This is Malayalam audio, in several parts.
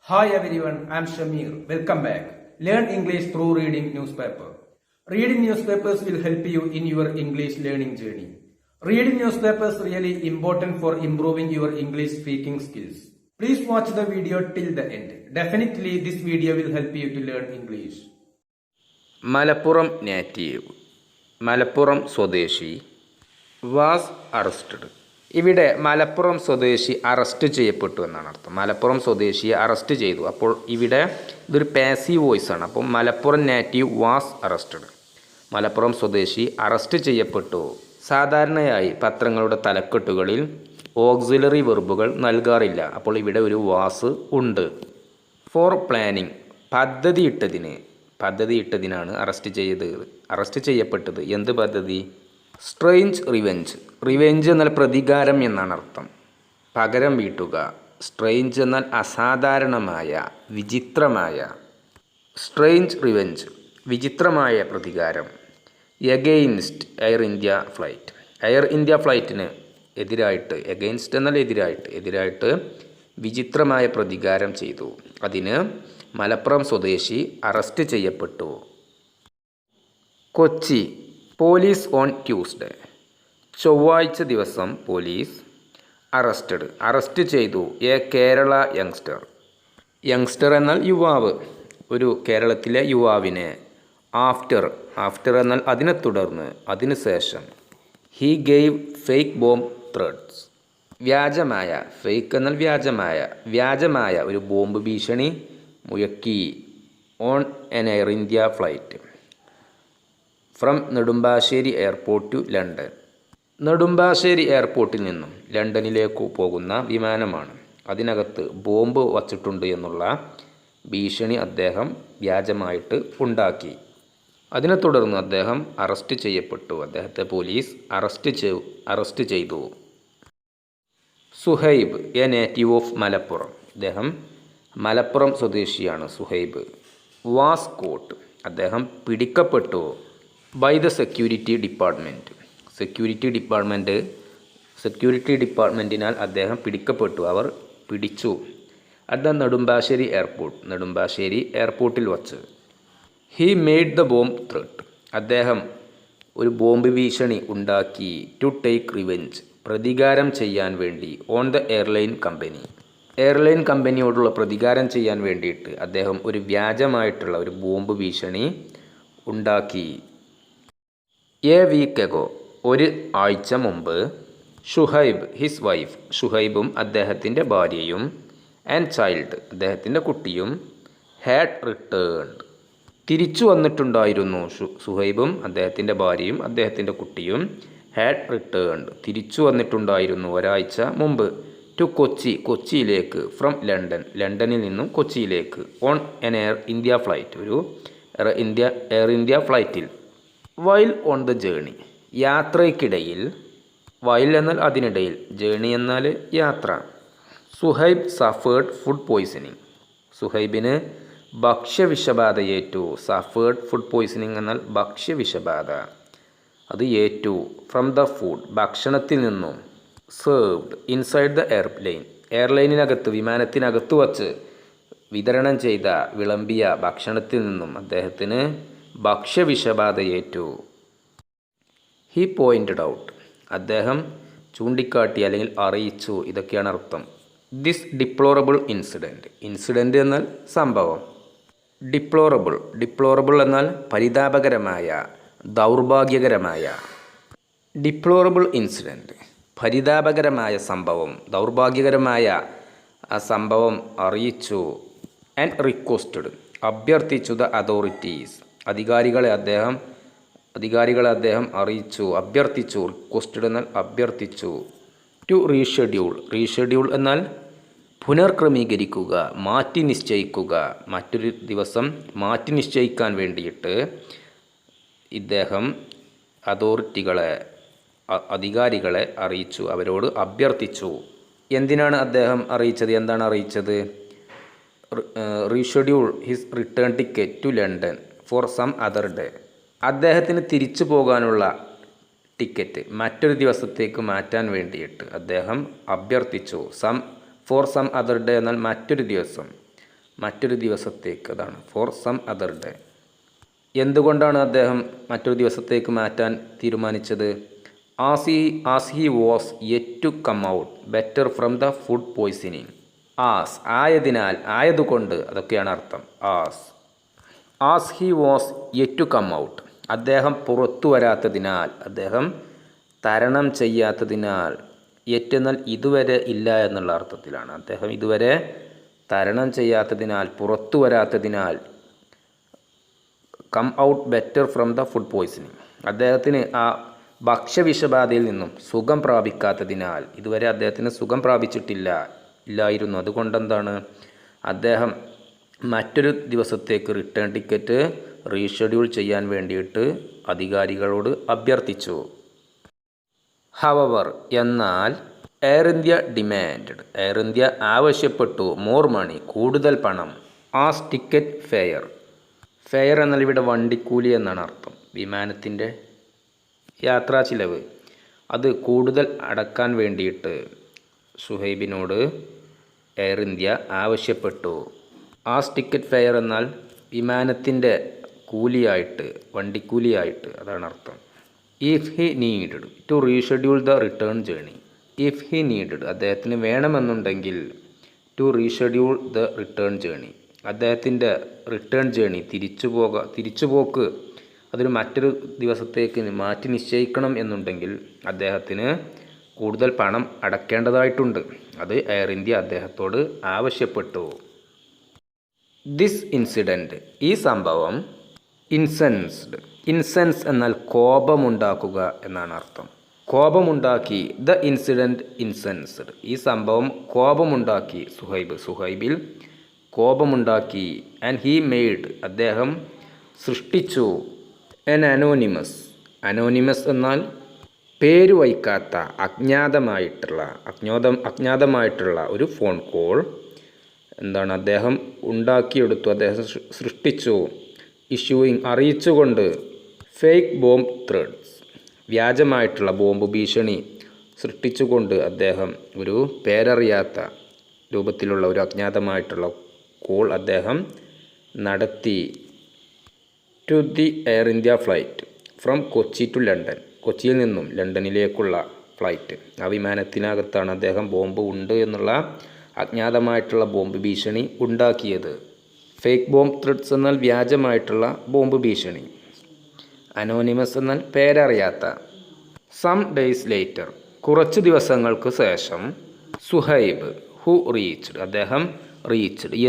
Hi everyone, I am Shamir. Welcome back. Learn English through reading newspaper. Reading newspapers will help you in your English learning journey. Reading newspapers really important for improving your English speaking skills. Please watch the video till the end. Definitely this video will help you to learn English. Malappuram native Malappuram സ്വദേശി വാസ് അറസ്റ്റഡ്. ഇവിടെ മലപ്പുറം സ്വദേശി അറസ്റ്റ് ചെയ്യപ്പെട്ടു എന്നാണ് അർത്ഥം. മലപ്പുറം സ്വദേശിയെ അറസ്റ്റ് ചെയ്തു. അപ്പോൾ ഇവിടെ ഇതൊരു പാസീവ് വോയിസ് ആണ്. അപ്പോൾ Malappuram native was arrested. Malappuram സ്വദേശി അറസ്റ്റ് ചെയ്യപ്പെട്ടു. സാധാരണയായി പത്രങ്ങളുടെ തലക്കെട്ടുകളിൽ ഓക്സിലറി വെർബുകൾ നൽകാറില്ല. അപ്പോൾ ഇവിടെ ഒരു വാസ് ഉണ്ട്. ഫോർ പ്ലാനിങ് പദ്ധതിയിട്ടതിനാണ് അറസ്റ്റ് ചെയ്യപ്പെട്ടത്. എന്ത് പദ്ധതി? സ്ട്രെയിഞ്ച് റിവെഞ്ച് എന്നാൽ പ്രതികാരം എന്നാണ് അർത്ഥം. പകരം വീട്ടുക. സ്ട്രെയിഞ്ച് എന്നാൽ അസാധാരണമായ, വിചിത്രമായ. സ്ട്രെയിഞ്ച് റിവെഞ്ച് വിചിത്രമായ പ്രതികാരം. എഗെയിൻസ്റ്റ് എയർ ഇന്ത്യ ഫ്ലൈറ്റിന് എതിരായിട്ട്, എഗെയിൻസ്റ്റ് എന്നാൽ എതിരായിട്ട് വിചിത്രമായ പ്രതികാരം ചെയ്തു. അതിന് മലപ്പുറം സ്വദേശി അറസ്റ്റ് ചെയ്യപ്പെട്ടു. Kochi police on Tuesday. ചൊവ്വാഴ്ച ദിവസം പോലീസ് അറസ്റ്റ് ചെയ്തു എ കേരള യങ്സ്റ്റർ എന്നാൽ യുവാവ്, ഒരു കേരളത്തിലെ യുവാവിനെ. ആഫ്റ്റർ എന്നാൽ അതിനെ തുടർന്ന്, അതിനുശേഷം. He gave fake bomb threats. Fake എന്നാൽ വ്യാജമായ ഒരു ബോംബ് ഭീഷണി മുഴക്കി. On an Air India flight from Nedumbassery airport to London. Nedumbassery എയർപോർട്ടിൽ നിന്നും ലണ്ടനിലേക്ക് പോകുന്ന വിമാനമാണ്. അതിനകത്ത് ബോംബ് വച്ചിട്ടുണ്ട് എന്നുള്ള ഭീഷണി അദ്ദേഹം വ്യാജമായിട്ട് ഉണ്ടാക്കി. അതിനെ തുടർന്ന് അദ്ദേഹം അറസ്റ്റ് ചെയ്യപ്പെട്ടു. അദ്ദേഹത്തെ പോലീസ് അറസ്റ്റ് ചെയ്തു. Suhaib A native of Malappuram. അദ്ദേഹം മലപ്പുറം സ്വദേശിയാണ്. Suhaib was coat. അദ്ദേഹം പിടിക്കപ്പെട്ടു. ബൈ ദ സെക്യൂരിറ്റി ഡിപ്പാർട്ട്മെൻറ്റിനാൽ അദ്ദേഹം പിടിക്കപ്പെട്ടു. അവർ പിടിച്ചു. അറ്റ് ദ നെടുമ്പാശ്ശേരി എയർപോർട്ടിൽ വച്ച്. He made the bomb threat. അദ്ദേഹം ഒരു ബോംബ് ഭീഷണി ഉണ്ടാക്കി. ടു ടേക്ക് റിവെഞ്ച് പ്രതികാരം ചെയ്യാൻ വേണ്ടി. ഓൺ ദ എയർലൈൻ കമ്പനിയോടുള്ള പ്രതികാരം ചെയ്യാൻ വേണ്ടിയിട്ട് അദ്ദേഹം ഒരു വ്യാജമായിട്ടുള്ള ഒരു ബോംബ് ഭീഷണി ഉണ്ടാക്കി. എ വീക്ക് എഗോ ഒരു ആഴ്ച മുമ്പ്. Shuhaib his wife. ഷുഹൈബും അദ്ദേഹത്തിൻ്റെ ഭാര്യയും. ആൻഡ് ചൈൽഡ് അദ്ദേഹത്തിൻ്റെ കുട്ടിയും. ഹാഡ് റിട്ടേൺഡ് തിരിച്ചു വന്നിട്ടുണ്ടായിരുന്നു. സുഹൈബും അദ്ദേഹത്തിൻ്റെ ഭാര്യയും അദ്ദേഹത്തിൻ്റെ കുട്ടിയും ഹാഡ് റിട്ടേൺഡ് തിരിച്ചു വന്നിട്ടുണ്ടായിരുന്നു ഒരാഴ്ച മുമ്പ്. ടു കൊച്ചിയിലേക്ക്. ഫ്രം ലണ്ടനിൽ നിന്നും കൊച്ചിയിലേക്ക്. On an Air India flight ഒരു എയർ ഇന്ത്യ ഫ്ലൈറ്റിൽ. വൈൽ ഓൺ ദ ജേണി യാത്രയ്ക്കിടയിൽ. വൈൽ എന്നാൽ അതിനിടയിൽ, ജേണി എന്നാൽ യാത്ര. Suhaib suffered food poisoning. സുഹൈബിന് ഭക്ഷ്യവിഷബാധയേറ്റു. സഫേർഡ് ഫുഡ് പോയ്സണിങ് എന്നാൽ ഭക്ഷ്യവിഷബാധ, അത് ഏറ്റു. ഫ്രം ദ ഫുഡ് ഭക്ഷണത്തിൽ നിന്നും. സെർവ്ഡ് ഇൻസൈഡ് ദ എയർലൈനിനകത്ത്, വിമാനത്തിനകത്ത് വച്ച് വിതരണം ചെയ്ത, വിളമ്പിയ ഭക്ഷണത്തിൽ നിന്നും അദ്ദേഹത്തിന് ഭക്ഷ്യവിഷബാധയേറ്റു. ഹി പോയിൻറ്റഡ് ഔട്ട് അദ്ദേഹം ചൂണ്ടിക്കാട്ടി അല്ലെങ്കിൽ അറിയിച്ചു. ഇതൊക്കെയാണ് അർത്ഥം. ദിസ് ഡിപ്ലോറബിൾ ഇൻസിഡൻറ്റ് എന്നാൽ സംഭവം. ഡിപ്ലോറബിൾ എന്നാൽ പരിതാപകരമായ, ദൗർഭാഗ്യകരമായ. ഡിപ്ലോറബിൾ ഇൻസിഡൻറ്റ് പരിതാപകരമായ സംഭവം, ദൗർഭാഗ്യകരമായ ആ സംഭവം അറിയിച്ചു. ആൻഡ് റിക്വസ്റ്റഡ് അഭ്യർത്ഥിച്ചു. ദ അതോറിറ്റീസ് അധികാരികളെ അദ്ദേഹം അറിയിച്ചു, അഭ്യർത്ഥിച്ചു. റിക്വസ്റ്റഡ് എന്നാൽ അഭ്യർത്ഥിച്ചു. ടു റീഷെഡ്യൂൾ എന്നാൽ പുനർക്രമീകരിക്കുക, മാറ്റി നിശ്ചയിക്കുക. മറ്റൊരു ദിവസം മാറ്റി നിശ്ചയിക്കാൻ വേണ്ടിയിട്ട് ഇദ്ദേഹം അധികാരികളെ അറിയിച്ചു, അവരോട് അഭ്യർത്ഥിച്ചു. എന്തിനാണ് അദ്ദേഹം അറിയിച്ചത്? എന്താണ് അറിയിച്ചത്? Reschedule his return ticket to London for some other day. അദ്ദേഹത്തിന് തിരിച്ചു പോകാനുള്ള ടിക്കറ്റ് മറ്റൊരു ദിവസത്തേക്ക് മാറ്റാൻ വേണ്ടിയിട്ട് അദ്ദേഹം അഭ്യർത്ഥിച്ചു. ഫോർ സം അതർ ഡേ എന്നാൽ മറ്റൊരു ദിവസം. മറ്റൊരു ദിവസത്തേക്ക്, അതാണ് ഫോർ സം അതർ ഡേ. എന്തുകൊണ്ടാണ് അദ്ദേഹം മറ്റൊരു ദിവസത്തേക്ക് മാറ്റാൻ തീരുമാനിച്ചത്? As he was yet to come out better from the food poisoning. ആയതിനാൽ, ആയതുകൊണ്ട്, അതൊക്കെയാണ് അർത്ഥം. As he was yet to come out, അദ്ദേഹം പുറത്തു വരാത്തതിനാൽ, അദ്ദേഹം തരണം ചെയ്യാത്തതിനാൽ. യെറ്റ് എന്നാൽ ഇതുവരെ ഇല്ല എന്നുള്ള അർത്ഥത്തിലാണ്. അദ്ദേഹം ഇതുവരെ തരണം ചെയ്യാത്തതിനാൽ, പുറത്തു വരാത്തതിനാൽ. Come out better from the food poisoning, അദ്ദേഹത്തിന് ആ ഭക്ഷ്യവിഷബാധയിൽ നിന്നും സുഖം പ്രാപിക്കാത്തതിനാൽ, ഇതുവരെ അദ്ദേഹത്തിന് സുഖം പ്രാപിച്ചിട്ടില്ലായിരുന്നു. അതുകൊണ്ടെന്താണ്, അദ്ദേഹം മറ്റൊരു ദിവസത്തേക്ക് റിട്ടേൺ ടിക്കറ്റ് റീഷെഡ്യൂൾ ചെയ്യാൻ വേണ്ടിയിട്ട് അധികാരികളോട് അഭ്യർത്ഥിച്ചു. ഹവവർ, എന്നാൽ, air India demand, air India ആവശ്യപ്പെട്ടു, മോർ മണി, കൂടുതൽ പണം, ആസ് ടിക്കറ്റ് ഫെയർ. ഫെയർ എന്നാൽ ഇവിടെ വണ്ടിക്കൂലി എന്നാണ് അർത്ഥം. വിമാനത്തിൻ്റെ യാത്രാ ചിലവ് അത് കൂടുതൽ അടക്കാൻ വേണ്ടിയിട്ട് സുഹൈബിനോട് എയർ ഇന്ത്യ ആവശ്യപ്പെട്ടു. ആസ് ടിക്കറ്റ് ഫെയർ എന്നാൽ വിമാനത്തിൻ്റെ കൂലിയായിട്ട്, വണ്ടിക്കൂലിയായിട്ട്, അതാണ് അർത്ഥം. If he needed to reschedule the return journey. If he needed, അദ്ദേഹത്തിന് വേണമെന്നുണ്ടെങ്കിൽ, to reschedule the return journey, അദ്ദേഹത്തിൻ്റെ റിട്ടേൺ ജേണി, തിരിച്ചുപോക്ക് അതൊരു മറ്റൊരു ദിവസത്തേക്ക് മാറ്റി നിശ്ചയിക്കണം എന്നുണ്ടെങ്കിൽ അദ്ദേഹത്തിന് കൂടുതൽ പണം അടയ്ക്കേണ്ടതായിട്ടുണ്ട്. അത് എയർ ഇന്ത്യ അദ്ദേഹത്തോട് ആവശ്യപ്പെട്ടു. ദിസ് ഇൻസിഡൻറ്റ്, ഈ സംഭവം, ഇൻസെൻസ് എന്നാൽ കോപമുണ്ടാക്കുക എന്നാണ് അർത്ഥം. കോപമുണ്ടാക്കി, ദ ഇൻസിഡൻറ്റ് ഇൻസെൻസ്ഡ്, ഈ സംഭവം കോപമുണ്ടാക്കി സുഹൈബിൽ കോപമുണ്ടാക്കി. ആൻഡ് ഹീ മെയ്ഡ്, അദ്ദേഹം സൃഷ്ടിച്ചു. എൻ അനോണിമസ് എന്നാൽ പേര് വയ്ക്കാത്ത, അജ്ഞാതമായിട്ടുള്ള ഒരു ഫോൺ കോൾ എന്താണ് അദ്ദേഹം ഉണ്ടാക്കിയെടുത്തു, അദ്ദേഹം സൃഷ്ടിച്ചു. ഇഷ്യൂയിങ്, അറിയിച്ചുകൊണ്ട്. ഫേക്ക് ബോംബ് ത്രെഡ്സ്, വ്യാജമായിട്ടുള്ള ബോംബ് ഭീഷണി സൃഷ്ടിച്ചുകൊണ്ട് അദ്ദേഹം ഒരു പേരറിയാത്ത രൂപത്തിലുള്ള ഒരു അജ്ഞാതമായിട്ടുള്ള കോൾ അദ്ദേഹം നടത്തി. To the Air India flight from Kochi to London, കൊച്ചിയിൽ നിന്നും ലണ്ടനിലേക്കുള്ള ഫ്ലൈറ്റ്, ആ വിമാനത്തിനകത്താണ് അദ്ദേഹം ബോംബ് ഉണ്ട് എന്നുള്ള അജ്ഞാതമായിട്ടുള്ള ബോംബ് ഭീഷണി ഉണ്ടാക്കിയത്. ഫേക്ക് ബോംബ് ത്രെഡ്സ് എന്നാൽ വ്യാജമായിട്ടുള്ള ബോംബ് ഭീഷണി. അനോണിമസ് എന്നാൽ പേരറിയാത്ത. സം ഡേയ്സ് ലേറ്റർ, കുറച്ച് ദിവസങ്ങൾക്ക് ശേഷം. സുഹൈബ്, ഹു റീച്ച്ഡ്, അദ്ദേഹം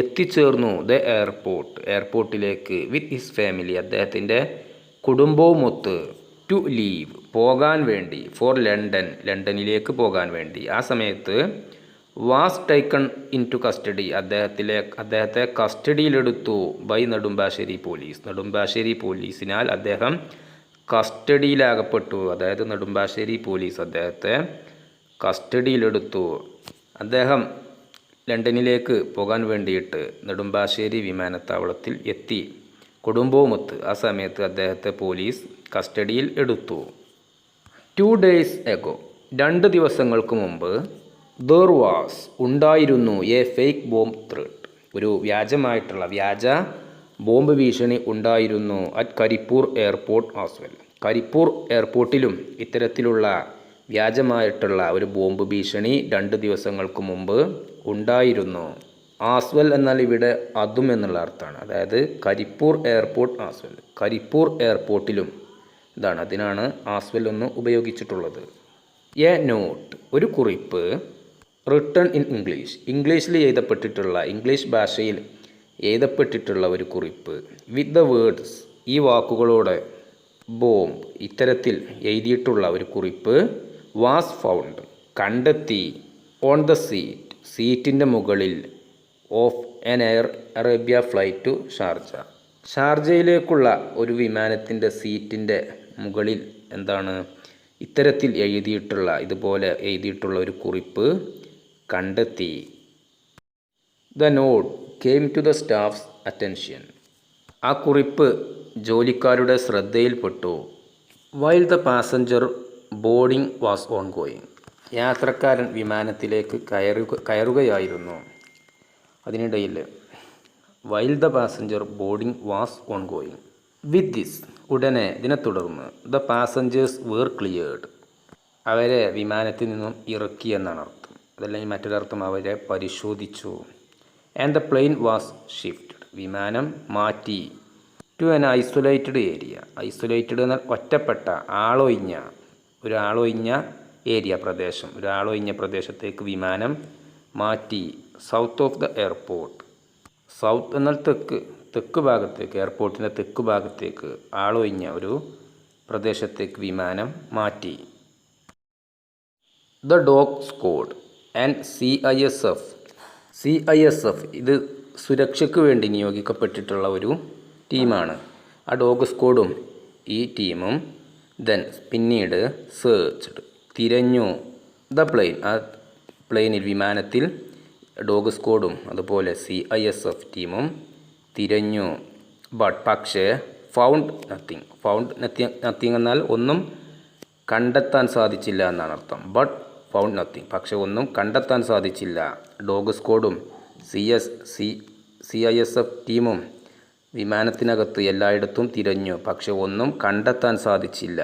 എത്തിച്ചേർന്നു. ദ എയർപോർട്ടിലേക്ക്. വിത്ത് ഹിസ് ഫാമിലി, അദ്ദേഹത്തിൻ്റെ കുടുംബവുമൊത്ത്. ടു ലീവ്, പോകാൻ വേണ്ടി. ഫോർ ലണ്ടൻ, ലണ്ടനിലേക്ക് പോകാൻ വേണ്ടി. ആ സമയത്ത് was taken into custody, അദ്ദേഹത്തെ കസ്റ്റഡിയിലെടുത്തു. ബൈ നെടുമ്പാശ്ശേരി പോലീസിനാൽ അദ്ദേഹം കസ്റ്റഡിയിലാകപ്പെട്ടു. അതായത് നെടുമ്പാശ്ശേരി പോലീസ് അദ്ദേഹത്തെ കസ്റ്റഡിയിലെടുത്തു. അദ്ദേഹം ലണ്ടനിലേക്ക് പോകാൻ വേണ്ടിയിട്ട് നെടുമ്പാശ്ശേരി വിമാനത്താവളത്തിൽ എത്തി, കുടുംബവുമൊത്ത്. ആ സമയത്ത് അദ്ദേഹത്തെ പോലീസ് കസ്റ്റഡിയിൽ എടുത്തു. 2 days ago, 2 ദിവസങ്ങൾക്ക് മുമ്പ്. ദർ വാസ്, ഉണ്ടായിരുന്നു. എ ഫേക്ക് ബോംബ് ത്രെഡ്, ഒരു വ്യാജ ബോംബ് ഭീഷണി ഉണ്ടായിരുന്നു. At Karipur airport as well, Karipur എയർപോർട്ടിലും ഇത്തരത്തിലുള്ള വ്യാജമായിട്ടുള്ള ഒരു ബോംബ് ഭീഷണി 2 ദിവസങ്ങൾക്ക് മുമ്പ് ഉണ്ടായിരുന്നു. ആസ്വൽ എന്നാൽ ഇവിടെ അതും എന്നുള്ള അർത്ഥമാണ്. അതായത് കരിപ്പൂർ എയർപോർട്ട് ആസ്വൽ, കരിപ്പൂർ എയർപോർട്ടിലും ഇതാണ്, അതിനാണ് ആസ്വൽ ഒന്ന് ഉപയോഗിച്ചിട്ടുള്ളത്. എ നോട്ട്, ഒരു കുറിപ്പ്. റിട്ടൺ ഇൻ ഇംഗ്ലീഷിൽ എഴുതപ്പെട്ടിട്ടുള്ള, ഇംഗ്ലീഷ് ഭാഷയിൽ എഴുതപ്പെട്ടിട്ടുള്ള ഒരു കുറിപ്പ്. വിത്ത് ദ വേർഡ്സ്, ഈ വാക്കുകളോടെ. ബോംബ്, ഇത്തരത്തിൽ എഴുതിയിട്ടുള്ള ഒരു കുറിപ്പ്. വാസ് ഫൗണ്ട്, കണ്ടെത്തി. ഓൺ ദ സീറ്റിൻ്റെ മുകളിൽ. Of an Air Arabia flight to Sharjah, ഷാർജയിലേക്കുള്ള ഒരു വിമാനത്തിൻ്റെ സീറ്റിൻ്റെ മുകളിൽ എന്താണ് ഇത്തരത്തിൽ എഴുതിയിട്ടുള്ള, ഇതുപോലെ എഴുതിയിട്ടുള്ള ഒരു കുറിപ്പ് കണ്ടെത്തി. The note came to the staff's attention, ആ കുറിപ്പ് ജോലിക്കാരുടെ ശ്രദ്ധയിൽപ്പെട്ടു. While the passenger boarding was on going, യാത്രക്കാരൻ വിമാനത്തിലേക്ക് കയറുകയായിരുന്നു. അതിനിടയിൽ while the passenger boarding was on going. With this, ഉടനെ ഇതിനെ തുടർന്ന്, ദ പാസഞ്ചേഴ്സ് വേർ ക്ലിയേർഡ്, അവരെ വിമാനത്തിൽ നിന്നും ഇറക്കി എന്നാണ് അർത്ഥം. അതല്ലെങ്കിൽ മറ്റൊരർത്ഥം അവരെ പരിശോധിച്ചു. And the plane was shifted, വിമാനം മാറ്റി. To an isolated area, isolated എന്നാൽ ഒറ്റപ്പെട്ട, ആളൊഴിഞ്ഞ ഏരിയ, പ്രദേശം, ഒരാളൊഴിഞ്ഞ പ്രദേശത്തേക്ക് വിമാനം മാറ്റി. South of the airport, south എന്നാൽ തെക്ക് ഭാഗത്തേക്ക്, എയർപോർട്ടിൻ്റെ തെക്ക് ഭാഗത്തേക്ക് ആളൊഴിഞ്ഞ ഒരു പ്രദേശത്തേക്ക് വിമാനം മാറ്റി. The dog squad and CISF ഇത് സുരക്ഷയ്ക്ക് വേണ്ടി നിയോഗിക്കപ്പെട്ടിട്ടുള്ള ഒരു ടീമാണ്. ആ ഡോഗ് സ്ക്വാഡും ഈ ടീമും ദെൻ പിന്നീട് സെർച്ച്ഡ് തിരഞ്ഞു. ദ പ്ലെയിൻ, ആ പ്ലെയിനിൽ, വിമാനത്തിൽ ഡോഗ് സ്ക്വാഡും അതുപോലെ CISF ടീമും തിരഞ്ഞു. ബട്ട് പക്ഷേ ഫൗണ്ട് നത്തിങ് എന്നാൽ ഒന്നും കണ്ടെത്താൻ സാധിച്ചില്ല എന്നാണ് അർത്ഥം. ബട്ട് ഫൗണ്ട് നത്തിങ്, പക്ഷെ ഒന്നും കണ്ടെത്താൻ സാധിച്ചില്ല. ഡോഗ് സ്ക്വാഡും CISF ടീമും വിമാനത്തിനകത്ത് എല്ലായിടത്തും തിരഞ്ഞു, പക്ഷെ ഒന്നും കണ്ടെത്താൻ സാധിച്ചില്ല.